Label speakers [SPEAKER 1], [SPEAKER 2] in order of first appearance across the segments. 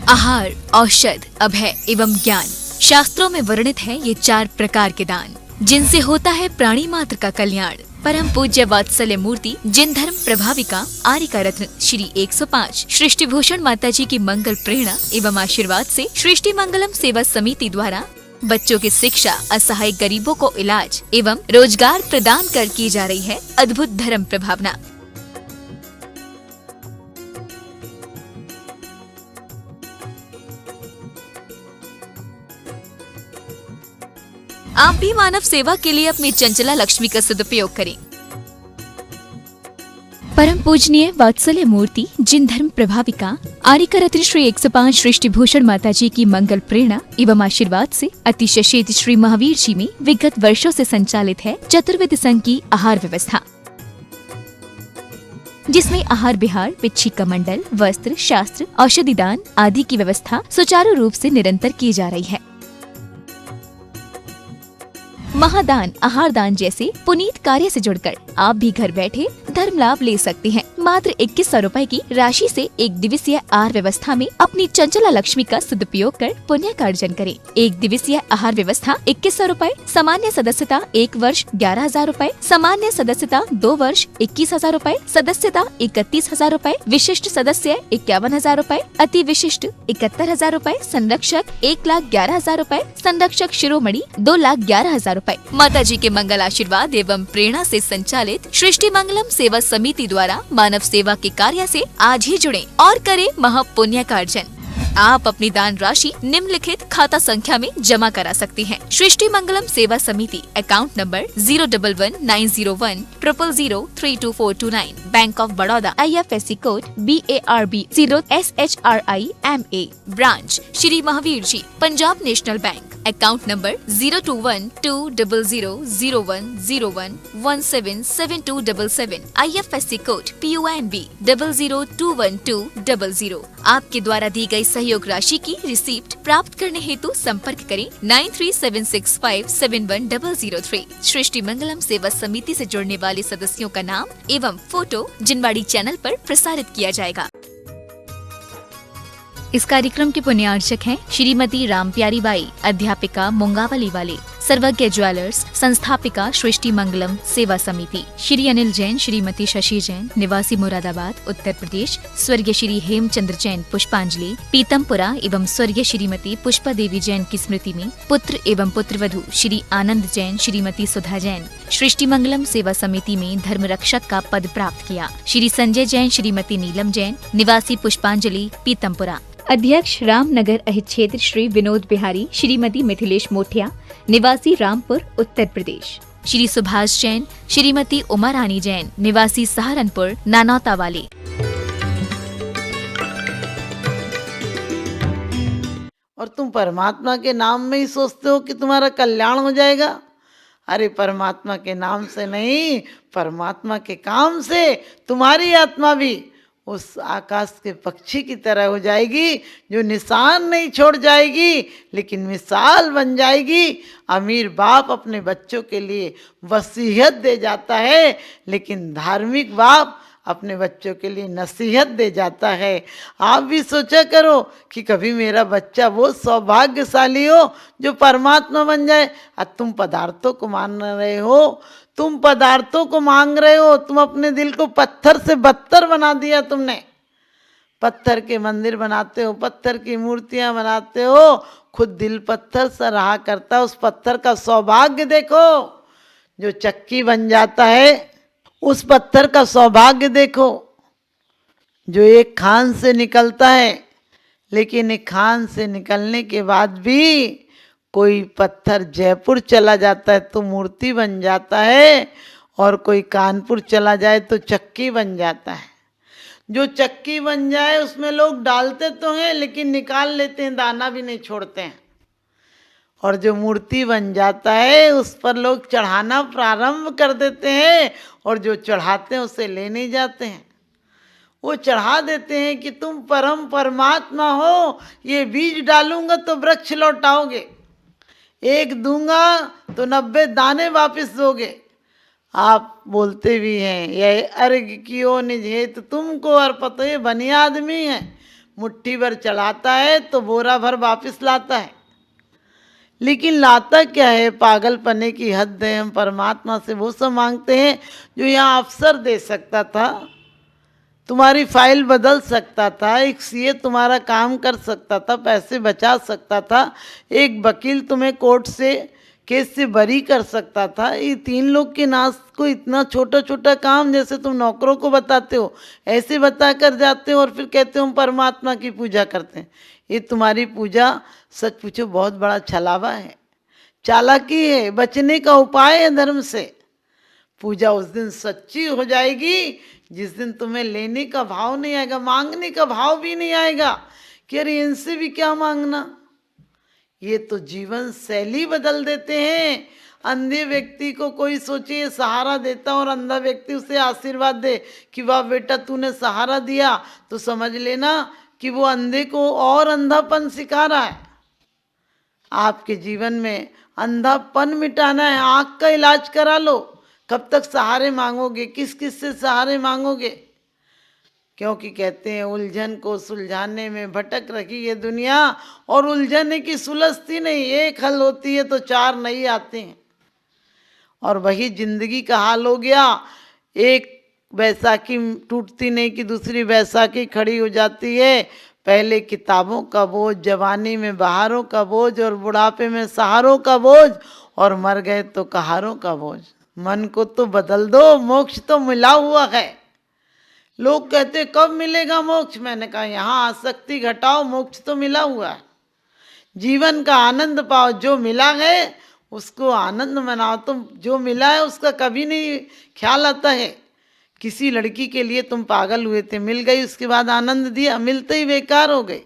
[SPEAKER 1] आहार, औषध, अभय एवं ज्ञान। शास्त्रों में वर्णित है ये 4 प्रकार के दान, जिनसे होता है प्राणी मात्र का कल्याण। परम पूज्य वात्सल्य मूर्ति जिन धर्म प्रभाविका आर्यिका रत्न श्री 105 सृष्टि भूषण माता जी की मंगल प्रेरणा एवं आशीर्वाद से सृष्टि मंगलम सेवा समिति द्वारा बच्चों की शिक्षा, असहाय गरीबों को इलाज एवं रोजगार प्रदान कर की जा रही है अद्भुत धर्म प्रभावना। आप भी मानव सेवा के लिए अपनी चंचला लक्ष्मी का सदुपयोग करें। परम पूजनीय वात्सल्य मूर्ति जिन धर्म प्रभाविका आर्यिका रत्न श्री 105 सृष्टि भूषण माता जी की मंगल प्रेरणा एवं आशीर्वाद से अतिशय शीत श्री महावीर जी में विगत वर्षों से संचालित है चतुर्विध संघ की आहार व्यवस्था, जिसमें आहार विहार, पिच्छी का मंडल, वस्त्र, शास्त्र, औषधि दान आदि की व्यवस्था सुचारू रूप से निरंतर की जा रही है। महादान, आहार दान जैसे पुनीत कार्य से जुड़कर आप भी घर बैठे धर्म लाभ ले सकते हैं। मात्र 2100 रुपए की राशि से 1 दिवसीय आहार व्यवस्था में अपनी चंचला लक्ष्मी का सदुपयोग कर पुण्य का अर्जन करें। 1 दिवसीय आहार व्यवस्था 2100 रुपए, सामान्य सदस्यता 1 वर्ष 11,000 रुपए, सामान्य सदस्यता 2 वर्ष 21,000 रुपए, सदस्यता 31,000 रुपए, विशिष्ट सदस्य 51,000 रुपए, अति विशिष्ट 71,000 रुपए, संरक्षक 1,11,000 रुपए, संरक्षक शिरोमणि 2,11,000 रुपए। माता जी के मंगल आशीर्वाद एवं प्रेरणा से संचालित सृष्टि मंगलम सेवा समिति द्वारा मानव सेवा के कार्य से आज ही जुड़ें और करें महापुण्य का अर्जन। आप अपनी दान राशि निम्नलिखित खाता संख्या में जमा करा सकते हैं। सृष्टि Mangalam Seva Samiti, account number 0119010003249, Bank of Baroda, IFSC code BARB 0SHRIMA, branch Shri Mahavir ji, Punjab National Bank, account number 02120000101177277, IFSC code PONB 0021200। आपके द्वारा दी गई सहयोग राशि की रिसीप्ट प्राप्त करने हेतु संपर्क करें 9376571003। सृष्टि मंगलम सेवा समिति से जुड़ने वाले सदस्यों का नाम एवं फोटो जिनवाड़ी चैनल पर प्रसारित किया जाएगा। इस कार्यक्रम के पुण्यार्चक हैं श्रीमती रामप्यारी बाई, अध्यापिका मुंगावली वाले, सर्वज्ञ ज्वेलर्स, संस्थापिका सृष्टि मंगलम सेवा समिति, श्री अनिल जैन, श्रीमती शशि जैन, निवासी मुरादाबाद उत्तर प्रदेश, स्वर्गीय श्री हेमचंद्र जैन पुष्पांजलि पीतमपुरा एवं स्वर्गीय श्रीमती पुष्पा देवी जैन की स्मृति में पुत्र एवं पुत्रवधू श्री आनंद जैन, श्रीमती सुधा जैन सृष्टि मंगलम सेवा समिति में धर्म रक्षक का पद प्राप्त किया। श्री संजय जैन, श्रीमती नीलम जैन, निवासी पुष्पांजलि पीतमपुरा। अध्यक्ष रामनगर अहित क्षेत्र श्री विनोद बिहारी, श्रीमती मिथिलेश मोठिया, निवासी रामपुर उत्तर प्रदेश। श्री सुभाष जैन, श्रीमती उमा रानी जैन, निवासी सहारनपुर नानौता वाले।
[SPEAKER 2] और तुम परमात्मा के नाम में ही सोचते हो कि तुम्हारा कल्याण हो जाएगा। अरे परमात्मा के नाम से नहीं, परमात्मा के काम से तुम्हारी आत्मा भी उस आकाश के पक्षी की तरह हो जाएगी, जो निशान नहीं छोड़ जाएगी लेकिन मिसाल बन जाएगी। अमीर बाप अपने बच्चों के लिए वसीयत दे जाता है, लेकिन धार्मिक बाप अपने बच्चों के लिए नसीहत दे जाता है। आप भी सोचा करो कि कभी मेरा बच्चा वो सौभाग्यशाली हो जो परमात्मा बन जाए। और तुम पदार्थों को मान रहे हो, तुम पदार्थों को मांग रहे हो, तुम अपने दिल को पत्थर से बदतर बना दिया। तुमने पत्थर के मंदिर बनाते हो, पत्थर की मूर्तियां बनाते हो, खुद दिल पत्थर सा रहा करता। उस पत्थर का सौभाग्य देखो जो चक्की बन जाता है, उस पत्थर का सौभाग्य देखो जो एक खान से निकलता है। लेकिन एक खान से निकलने के बाद भी कोई पत्थर जयपुर चला जाता है तो मूर्ति बन जाता है, और कोई कानपुर चला जाए तो चक्की बन जाता है। जो चक्की बन जाए उसमें लोग डालते तो हैं लेकिन निकाल लेते हैं, दाना भी नहीं छोड़ते हैं। और जो मूर्ति बन जाता है उस पर लोग चढ़ाना प्रारंभ कर देते हैं, और जो चढ़ाते हैं उसे ले नहीं जाते हैं। वो चढ़ा देते हैं कि तुम परम परमात्मा हो, ये बीज डालूंगा तो वृक्ष लौटाओगे, 1 दूंगा तो 90 दाने वापस दोगे। आप बोलते भी हैं, यह अर्घ कियो निज हेतु तुमको अर्पत। ये बनिया आदमी है, मुट्ठी भर चढ़ाता है तो बोरा भर वापस लाता है। लेकिन लाता क्या है? पागलपने की हद है। हम परमात्मा से वो सब मांगते हैं जो यहाँ अफसर दे सकता था, तुम्हारी फाइल बदल सकता था, एक सीए तुम्हारा काम कर सकता था, पैसे बचा सकता था, एक वकील तुम्हें कोर्ट से केस से बरी कर सकता था। ये तीन लोग के नाश को इतना छोटा छोटा काम जैसे तुम नौकरों को बताते हो ऐसे बता कर जाते हो और फिर कहते हो हम परमात्मा की पूजा करते हैं। ये तुम्हारी पूजा सच पूछो बहुत बड़ा छलावा है, चालाकी है, बचने का उपाय है धर्म से। पूजा उस दिन सच्ची हो जाएगी जिस दिन तुम्हें लेने का भाव नहीं आएगा, मांगने का भाव भी नहीं आएगा कि अरे इनसे भी क्या मांगना। ये तो जीवन शैली बदल देते हैं। अंधे व्यक्ति को कोई सोचे ये सहारा देता और अंधा व्यक्ति उसे आशीर्वाद दे कि वाह बेटा तूने सहारा दिया, तो समझ लेना कि वो अंधे को और अंधापन सिखा रहा है। आपके जीवन में अंधापन मिटाना है, आँख का इलाज करा लो। कब तक सहारे मांगोगे? किस किस से सहारे मांगोगे? क्योंकि कहते हैं उलझन को सुलझाने में भटक रही ये दुनिया, और उलझन की सुलझती नहीं, एक हल होती है तो चार नहीं आते हैं। और वही जिंदगी का हाल हो गया। एक बैसाखी टूटती नहीं कि दूसरी बैसाखी खड़ी हो जाती है। पहले किताबों का बोझ, जवानी में बहारों का बोझ, और बुढ़ापे में सहारों का बोझ, और मर गए तो कहारों का बोझ। मन को तो बदल दो, मोक्ष तो मिला हुआ है। लोग कहते कब मिलेगा मोक्ष? मैंने कहा यहाँ आसक्ति घटाओ, मोक्ष तो मिला हुआ है। जीवन का आनंद पाओ, जो मिला है उसको आनंद मनाओ। तुम जो मिला है उसका कभी नहीं ख्याल आता है। किसी लड़की के लिए तुम पागल हुए थे, मिल गई, उसके बाद आनंद दिया, मिलते ही बेकार हो गई।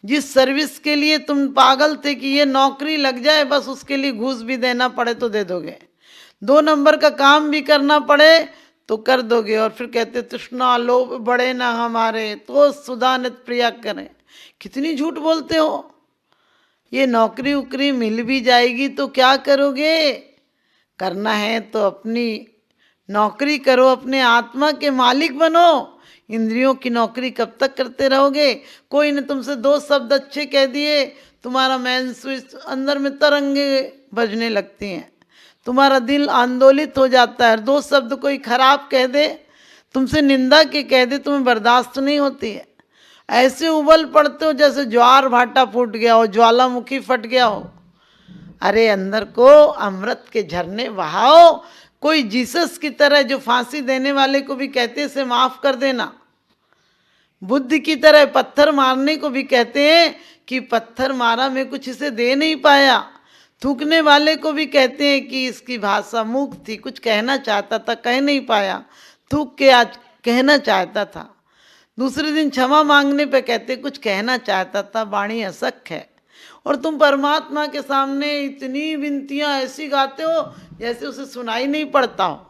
[SPEAKER 2] जिस सर्विस के लिए तुम पागल थे कि ये नौकरी लग जाए, बस उसके लिए घूस भी देना पड़े तो दे दोगे, 2 नंबर का काम भी करना पड़े तो कर दोगे, और फिर कहते तृष्णा लोभ बढ़े ना हमारे तो सुधा नित प्रिया करें। कितनी झूठ बोलते हो। ये नौकरी उकरी मिल भी जाएगी तो क्या करोगे? करना है तो अपनी नौकरी करो, अपने आत्मा के मालिक बनो। इंद्रियों की नौकरी कब तक करते रहोगे? कोई ने तुमसे 2 शब्द अच्छे कह दिए, तुम्हारा मैन स्विच अंदर में तरंगे बजने लगती हैं, तुम्हारा दिल आंदोलित हो जाता है। 2 शब्द कोई खराब कह दे, तुमसे निंदा के कह दे, तुम्हें बर्दाश्त नहीं होती है। ऐसे उबल पड़ते हो जैसे ज्वार भाटा फूट गया हो, ज्वालामुखी फट गया हो। अरे अंदर को अमृत के झरने बहाओ। कोई जीसस की तरह जो फांसी देने वाले को भी कहते से माफ कर देना, बुद्ध की तरह पत्थर मारने को भी कहते हैं कि पत्थर मारा मैं कुछ इसे दे नहीं पाया। थूकने वाले को भी कहते हैं कि इसकी भाषा मूक थी, कुछ कहना चाहता था कह नहीं पाया, थूक के आज कहना चाहता था। दूसरे दिन क्षमा मांगने पे कहते कुछ कहना चाहता था, वाणी असक है। और तुम परमात्मा के सामने इतनी विनतियां ऐसी गाते हो जैसे उसे सुनाई नहीं पड़ता हो।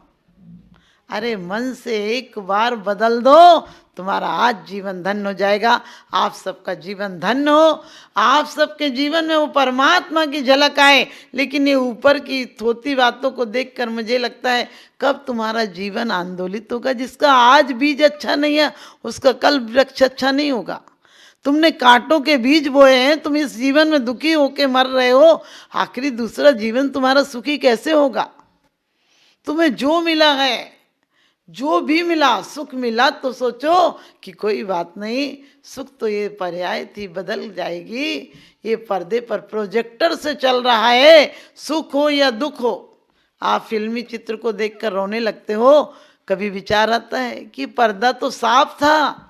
[SPEAKER 2] अरे मन से एक बार बदल दो, तुम्हारा आज जीवन धन्य हो जाएगा। आप सबका जीवन धन्य हो, आप सबके जीवन में वो परमात्मा की झलक आए। लेकिन ये ऊपर की थोती बातों को देखकर मुझे लगता है कब तुम्हारा जीवन आंदोलित होगा। जिसका आज बीज अच्छा नहीं है उसका कल वृक्ष अच्छा नहीं होगा। तुमने कांटों के बीज बोए हैं, तुम इस जीवन में दुखी होके मर रहे हो, आखिरी दूसरा जीवन तुम्हारा सुखी कैसे होगा? तुम्हें जो मिला है, जो भी मिला, सुख मिला तो सोचो कि कोई बात नहीं, सुख तो ये पर्याय थी, बदल जाएगी। ये पर्दे पर प्रोजेक्टर से चल रहा है, सुख हो या दुख हो। आप फिल्मी चित्र को देखकर रोने लगते हो, कभी विचार आता है कि पर्दा तो साफ था,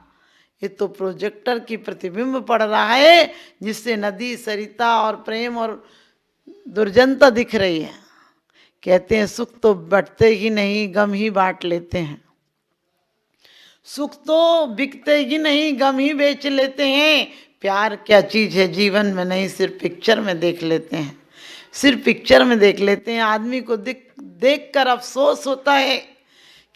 [SPEAKER 2] ये तो प्रोजेक्टर की प्रतिबिंब पड़ रहा है जिससे नदी, सरिता और प्रेम और दुर्जनता दिख रही है। कहते हैं सुख तो बंटते ही नहीं, गम ही बांट लेते हैं। सुख तो बिकते ही नहीं, गम ही बेच लेते हैं। प्यार क्या चीज़ है जीवन में नहीं, सिर्फ पिक्चर में देख लेते हैं, सिर्फ पिक्चर में देख लेते हैं। आदमी को देख कर अफसोस होता है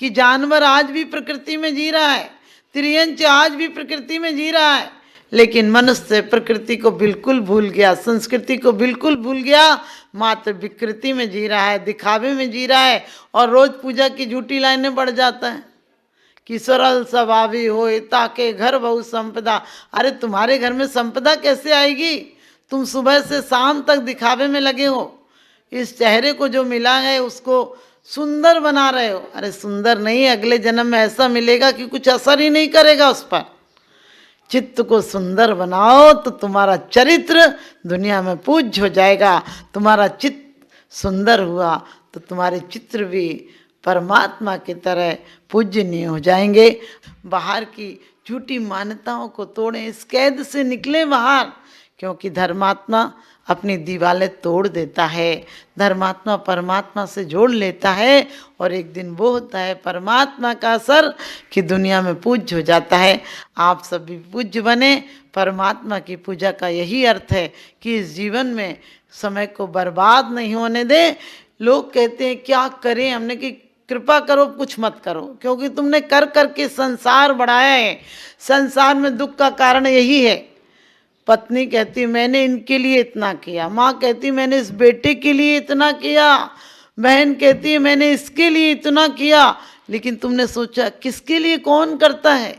[SPEAKER 2] कि जानवर आज भी प्रकृति में जी रहा है, त्रियंच आज भी प्रकृति में जी रहा है, लेकिन मनुष्य प्रकृति को बिल्कुल भूल गया, संस्कृति को बिल्कुल भूल गया, मात्र विकृति में जी रहा है, दिखावे में जी रहा है, और रोज पूजा की झूठी लाइनें बढ़ जाता है। कि सरल स्वभावी हो ताके घर बहु संपदा। अरे तुम्हारे घर में संपदा कैसे आएगी? तुम सुबह से शाम तक दिखावे में लगे हो, इस चेहरे को जो मिला है उसको सुंदर बना रहे हो। अरे सुंदर नहीं, अगले जन्म में ऐसा मिलेगा कि कुछ असर ही नहीं करेगा उस पर। चित्त को सुंदर बनाओ तो तुम्हारा चरित्र दुनिया में पूज्य हो जाएगा। तुम्हारा चित्त सुंदर हुआ तो तुम्हारे चित्र भी परमात्मा की तरह पूजनीय हो जाएंगे। बाहर की झूठी मान्यताओं को तोड़ें, इस कैद से निकले बाहर, क्योंकि धर्मात्मा अपनी दीवारें तोड़ देता है, धर्मात्मा परमात्मा से जोड़ लेता है और एक दिन वो होता है परमात्मा का असर कि दुनिया में पूज्य हो जाता है। आप सभी पूज्य बने। परमात्मा की पूजा का यही अर्थ है कि इस जीवन में समय को बर्बाद नहीं होने दें। लोग कहते हैं क्या करें, हमने कि कृपा करो कुछ मत करो, क्योंकि तुमने कर करके संसार बढ़ाया है। संसार में दुख का कारण यही है। पत्नी कहती मैंने इनके लिए इतना किया, माँ कहती मैंने इस बेटे के लिए इतना किया, बहन कहती है मैंने इसके लिए इतना किया, लेकिन तुमने सोचा किसके लिए? कौन करता है?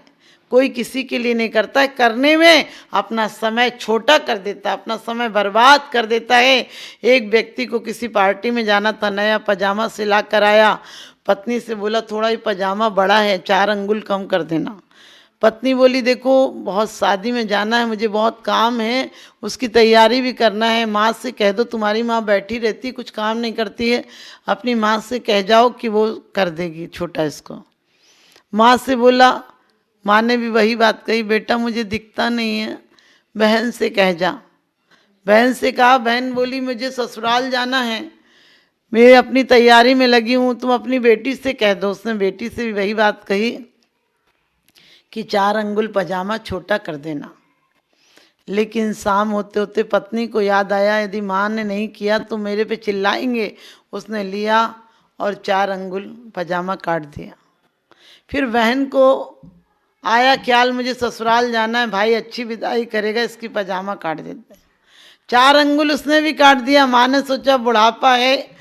[SPEAKER 2] कोई किसी के लिए नहीं करता है। करने में अपना समय छोटा कर देता है, अपना समय बर्बाद कर देता है। एक व्यक्ति को किसी पार्टी में जाना था, नया पजामा सिला कर आया। पत्नी से बोला थोड़ा ही पजामा बड़ा है, 4 अंगुल कम कर देना। पत्नी बोली देखो बहुत शादी में जाना है, मुझे बहुत काम है, उसकी तैयारी भी करना है। माँ से कह दो, तुम्हारी माँ बैठी रहती कुछ काम नहीं करती है, अपनी माँ से कह जाओ कि वो कर देगी छोटा इसको। माँ से बोला, माँ ने भी वही बात कही, बेटा मुझे दिखता नहीं है, बहन से कह जा। बहन से कहा, बहन बोली मुझे ससुराल जाना है, मैं अपनी तैयारी में लगी हूँ, तुम अपनी बेटी से कह दो। उसने बेटी से भी वही बात कही कि 4 अंगुल पजामा छोटा कर देना। लेकिन शाम होते होते पत्नी को याद आया यदि माँ ने नहीं किया तो मेरे पे चिल्लाएंगे। उसने लिया और 4 अंगुल पजामा काट दिया। फिर बहन को आया ख्याल मुझे ससुराल जाना है, भाई अच्छी विदाई करेगा, इसकी पजामा काट देते हैं। 4 अंगुल उसने भी काट दिया। माँ ने सोचा बुढ़ापा है,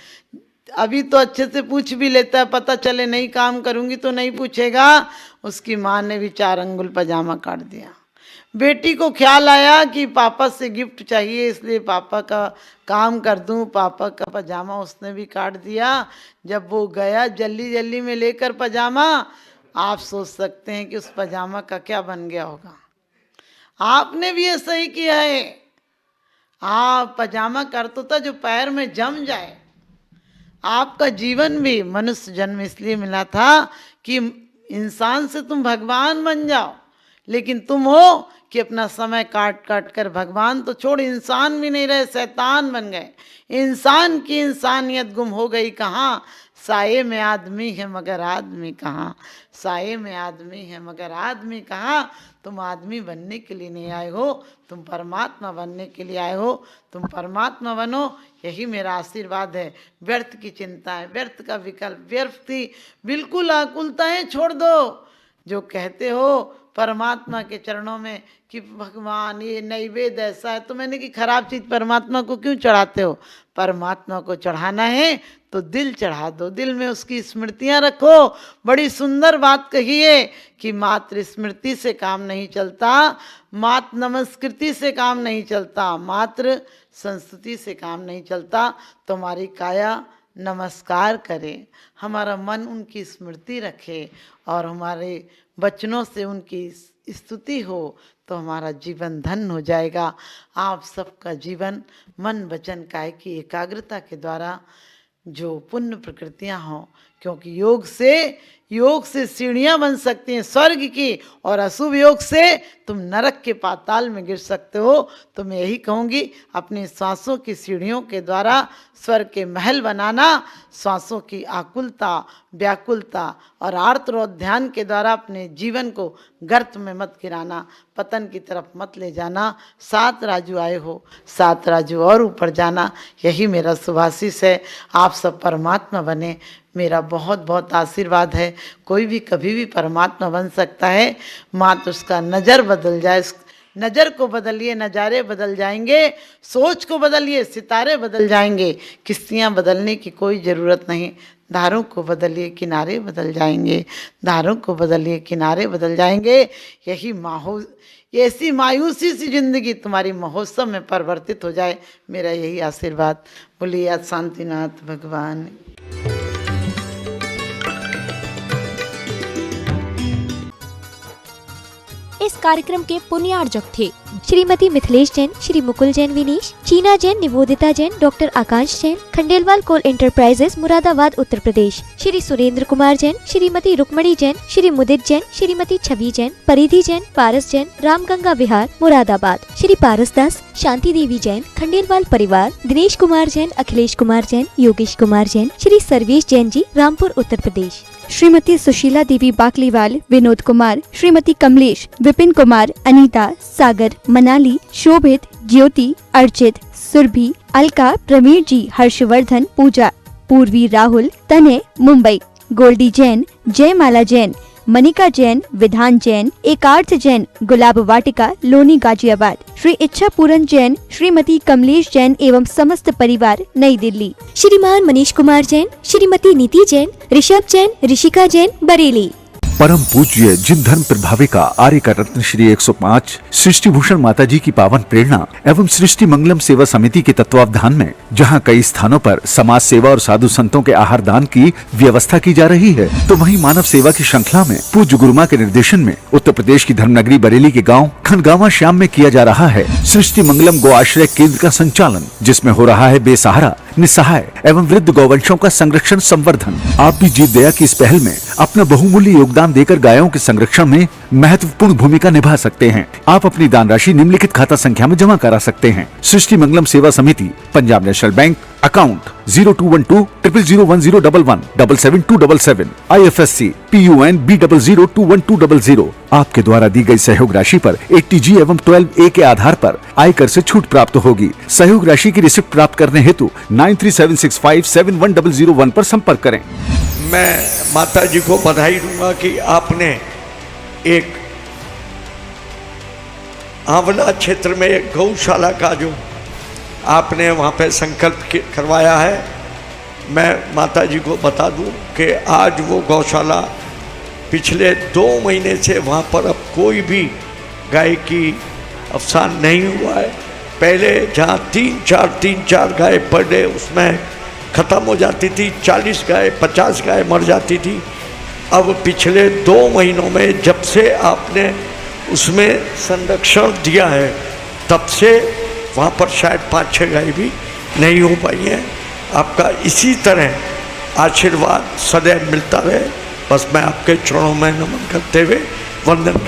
[SPEAKER 2] अभी तो अच्छे से पूछ भी लेता है, पता चले नहीं काम करूंगी तो नहीं पूछेगा। उसकी माँ ने भी 4 अंगुल पजामा काट दिया। बेटी को ख्याल आया कि पापा से गिफ्ट चाहिए, इसलिए पापा का काम कर दूं, पापा का पजामा उसने भी काट दिया। जब वो गया जल्दी जल्दी में लेकर पजामा, आप सोच सकते हैं कि उस पजामा का क्या बन गया होगा। आपने भी ऐसा ही किया है। आप पजामा करते था जो पैर में जम जाए। आपका जीवन भी मनुष्य जन्म इसलिए मिला था कि इंसान से तुम भगवान बन जाओ, लेकिन तुम हो कि अपना समय काट काट कर भगवान तो छोड़ इंसान भी नहीं रहे, शैतान बन गए। इंसान की इंसानियत गुम हो गई कहाँ? साये में आदमी है मगर आदमी कहाँ? साये में आदमी है मगर आदमी कहाँ? तुम आदमी बनने के लिए नहीं आए हो, तुम परमात्मा बनने के लिए आए हो। तुम परमात्मा बनो, यही मेरा आशीर्वाद है। व्यर्थ की चिंता है, व्यर्थ का विकल्प, व्यर्थ की बिल्कुल आकुलताएं छोड़ दो। जो कहते हो परमात्मा के चरणों में कि भगवान ये नैवेद्य ऐसा है, तो मैंने कि खराब चीज़ परमात्मा को क्यों चढ़ाते हो? परमात्मा को चढ़ाना है तो दिल चढ़ा दो, दिल में उसकी स्मृतियाँ रखो। बड़ी सुंदर बात कही है कि मात्र स्मृति से काम नहीं चलता, मात्र नमस्कृति से काम नहीं चलता, मात्र संस्तुति से काम नहीं चलता। तुम्हारी काया नमस्कार करे, हमारा मन उनकी स्मृति रखे और हमारे वचनों से उनकी स्तुति हो तो हमारा जीवन धन्य हो जाएगा। आप सबका जीवन मन वचन काया की एकाग्रता के द्वारा जो पुण्य प्रकृतियाँ हों, क्योंकि योग से सीढ़ियाँ बन सकती हैं स्वर्ग की, और अशुभ योग से तुम नरक के पाताल में गिर सकते हो। तो मैं यही कहूँगी अपनी श्वासों की सीढ़ियों के द्वारा स्वर्ग के महल बनाना, श्वासों की आकुलता, व्याकुलता और आर्तरोध ध्यान के द्वारा अपने जीवन को गर्त में मत गिराना, पतन की तरफ मत ले जाना। 7 राजू आए हो, 7 राजू और ऊपर जाना, यही मेरा शुभाशीष है। आप सब परमात्मा बने, मेरा बहुत बहुत आशीर्वाद है। कोई भी कभी भी परमात्मा बन सकता है, मात्र उसका नज़र बदल जाए। नज़र को बदलिए, नज़ारे बदल जाएंगे। सोच को बदलिए, सितारे बदल जाएंगे। किस्तियाँ बदलने की कोई ज़रूरत नहीं। धारों को बदलिए किनारे बदल जाएंगे, धारों को बदलिए किनारे बदल जाएंगे। यही ऐसी मायूसी सी जिंदगी तुम्हारी महोत्सव में परिवर्तित हो जाए, मेरा यही आशीर्वाद। बोलिए आज शांतिनाथ भगवान।
[SPEAKER 3] इस कार्यक्रम के पुण्यार्जक थे श्रीमती मिथिलेश जैन, श्री मुकुल जैन विनीश, चीना जैन, निवोदिता जैन, डॉक्टर आकांश जैन, खंडेलवाल कोल एंटरप्राइजेस मुरादाबाद उत्तर प्रदेश, श्री सुरेंद्र कुमार जैन, श्रीमती रुक्मणी जैन, श्री मुदित जैन, श्रीमती छवि जैन, परिधि जैन, पारस जैन, रामगंगा विहार मुरादाबाद, श्री पारस दास, शांति देवी जैन, खंडेलवाल परिवार, दिनेश कुमार जैन, अखिलेश कुमार जैन, योगेश कुमार जैन, श्री सर्वेश जैन जी, रामपुर उत्तर प्रदेश, श्रीमती सुशीला देवी बाकलीवाल, विनोद कुमार, श्रीमती कमलेश, विपिन कुमार, अनीता, सागर, मनाली, शोभित, ज्योति, अर्चित, सुरभि, अलका, प्रवीण जी, हर्षवर्धन, पूजा, पूर्वी, राहुल, तने, मुंबई, गोल्डी जैन, जयमाला जैन, मनिका जैन, विधान जैन, एकार्थ जैन, गुलाब वाटिका, लोनी, गाजियाबाद, श्री इच्छा पूरन जैन, श्रीमती कमलेश जैन एवं समस्त परिवार, नई दिल्ली, श्रीमान मनीष कुमार जैन, श्रीमती नीति जैन, ऋषभ जैन, ऋषिका जैन, बरेली।
[SPEAKER 4] परम पूज्य जिन धर्म प्रभाविका आर्य का रत्न श्री 105 सृष्टि भूषण माता जी की पावन प्रेरणा एवं सृष्टि मंगलम सेवा समिति के तत्वावधान में जहां कई स्थानों पर समाज सेवा और साधु संतों के आहार दान की व्यवस्था की जा रही है, तो वहीं मानव सेवा की श्रृंखला में पूज्य गुरुमा के निर्देशन में उत्तर प्रदेश की धर्मनगरी बरेली के गाँव खनगावा श्याम में किया जा रहा है सृष्टि मंगलम गो आश्रय केंद्र का संचालन, जिसमें हो रहा है बेसहारा, निस्सहाय एवं वृद्ध गौवंशों का संरक्षण संवर्धन। आप भी जीत दया की इस पहल में अपना बहुमूल्य योगदान देकर गायों के संरक्षण में महत्वपूर्ण भूमिका निभा सकते हैं। आप अपनी दान राशि निम्नलिखित खाता संख्या में जमा करा सकते हैं। सृष्टि मंगलम सेवा समिति, Punjab National Bank, account 0212000111777277, IFSC PUN B00212000। आपके द्वारा दी गई सहयोग राशि पर 80G एवं 12A के आधार पर आयकर से छूट प्राप्त होगी। सहयोग राशि की रिसिप्ट प्राप्त करने हेतु 9376571001 पर संपर्क करें।
[SPEAKER 5] मैं माता जी को बधाई दूंगा कि आपने एक आंवला क्षेत्र में एक गौशाला का जो आपने वहाँ पे संकल्प करवाया है, मैं माता जी को बता दूं कि आज वो गौशाला पिछले 2 महीने से वहाँ पर अब कोई भी गाय की अवसान नहीं हुआ है। पहले जहाँ 3-4 गाय पर डे उसमें ख़त्म हो जाती थी, 40 गाय 50 गाय मर जाती थी। अब पिछले 2 महीनों में जब से आपने उसमें संरक्षण दिया है, तब से वहाँ पर शायद 5-6 गाय भी नहीं हो पाई हैं। आपका इसी तरह आशीर्वाद सदैव मिलता रहे, बस मैं आपके चरणों में नमन करते हुए वंदन